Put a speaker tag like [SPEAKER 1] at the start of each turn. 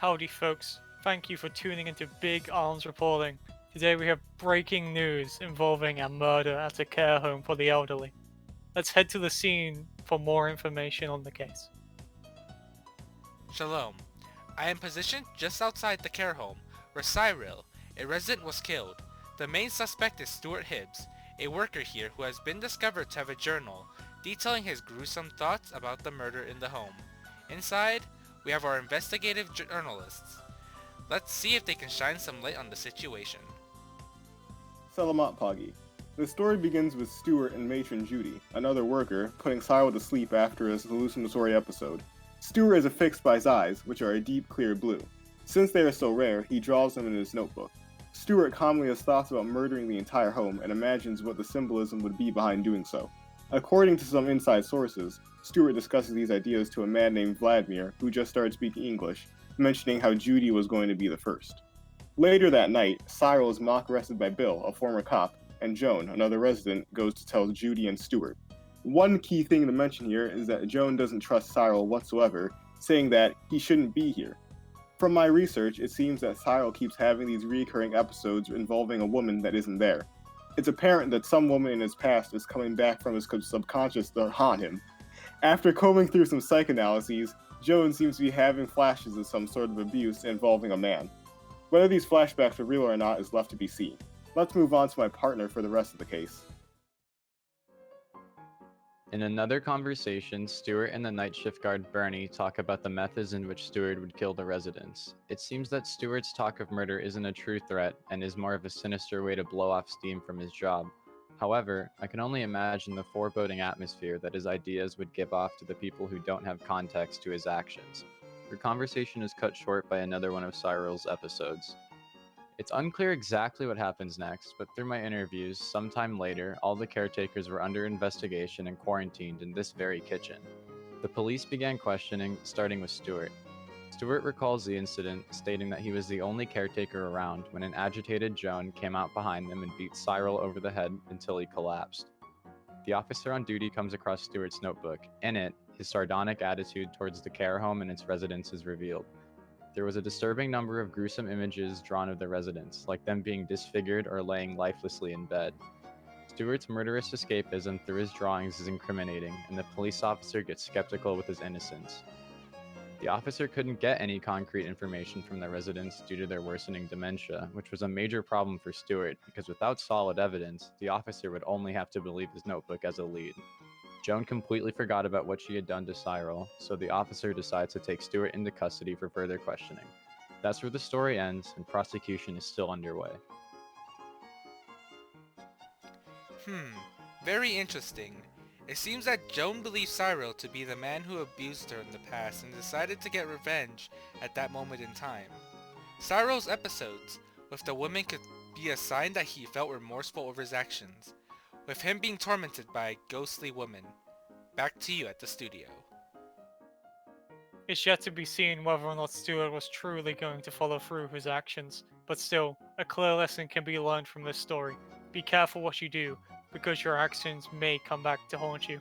[SPEAKER 1] Howdy folks, thank you for tuning into Big Arms Reporting. Today we have breaking news involving a murder at a care home for the elderly. Let's head to the scene for more information on the case.
[SPEAKER 2] Shalom. I am positioned just outside the care home, where Cyril, a resident, was killed. The main suspect is Stuart Hibbs, a worker here who has been discovered to have a journal detailing his gruesome thoughts about the murder in the home. Inside, we have our investigative journalists. Let's see if they can shine some light on the situation.
[SPEAKER 3] Salamat Pagi. The story begins with Stuart and matron Judy, another worker, putting Cyril to sleep after his hallucinatory episode. Stuart is affixed by his eyes, which are a deep, clear blue. Since they are so rare, he draws them in his notebook. Stuart calmly has thoughts about murdering the entire home and imagines what the symbolism would be behind doing so. According to some inside sources, Stuart discusses these ideas to a man named Vladimir, who just started speaking English, mentioning how Judy was going to be the first. Later that night, Cyril is mock arrested by Bill, a former cop, and Joan, another resident, goes to tell Judy and Stuart. One key thing to mention here is that Joan doesn't trust Cyril whatsoever, saying that he shouldn't be here. From my research, it seems that Cyril keeps having these recurring episodes involving a woman that isn't there. It's apparent that some woman in his past is coming back from his subconscious to haunt him. After combing through some psychoanalyses, Joan seems to be having flashes of some sort of abuse involving a man. Whether these flashbacks are real or not is left to be seen. Let's move on to my partner for the rest of the case.
[SPEAKER 4] In another conversation, Stuart and the night shift guard Bernie talk about the methods in which Stuart would kill the residents. It seems that Stuart's talk of murder isn't a true threat and is more of a sinister way to blow off steam from his job. However, I can only imagine the foreboding atmosphere that his ideas would give off to the people who don't have context to his actions. Their conversation is cut short by another one of Cyril's episodes. It's unclear exactly what happens next, but through my interviews, sometime later, all the caretakers were under investigation and quarantined in this very kitchen. The police began questioning, starting with Stuart. Stuart recalls the incident, stating that he was the only caretaker around when an agitated Joan came out behind them and beat Cyril over the head until he collapsed. The officer on duty comes across Stuart's notebook. In it, his sardonic attitude towards the care home and its residents is revealed. There was a disturbing number of gruesome images drawn of the residents, like them being disfigured or laying lifelessly in bed. Stuart's murderous escapism through his drawings is incriminating, and the police officer gets skeptical with his innocence. The officer couldn't get any concrete information from the residents due to their worsening dementia, which was a major problem for Stuart because without solid evidence, the officer would only have to believe his notebook as a lead. Joan completely forgot about what she had done to Cyril, so the officer decides to take Stuart into custody for further questioning. That's where the story ends, and prosecution is still underway.
[SPEAKER 2] Very interesting. It seems that Joan believed Cyril to be the man who abused her in the past and decided to get revenge at that moment in time. Cyril's episodes with the women could be a sign that he felt remorseful over his actions, with him being tormented by a ghostly woman. Back to you at the studio.
[SPEAKER 1] It's yet to be seen whether or not Stuart was truly going to follow through his actions, but still, a clear lesson can be learned from this story. Be careful what you do, because your actions may come back to haunt you.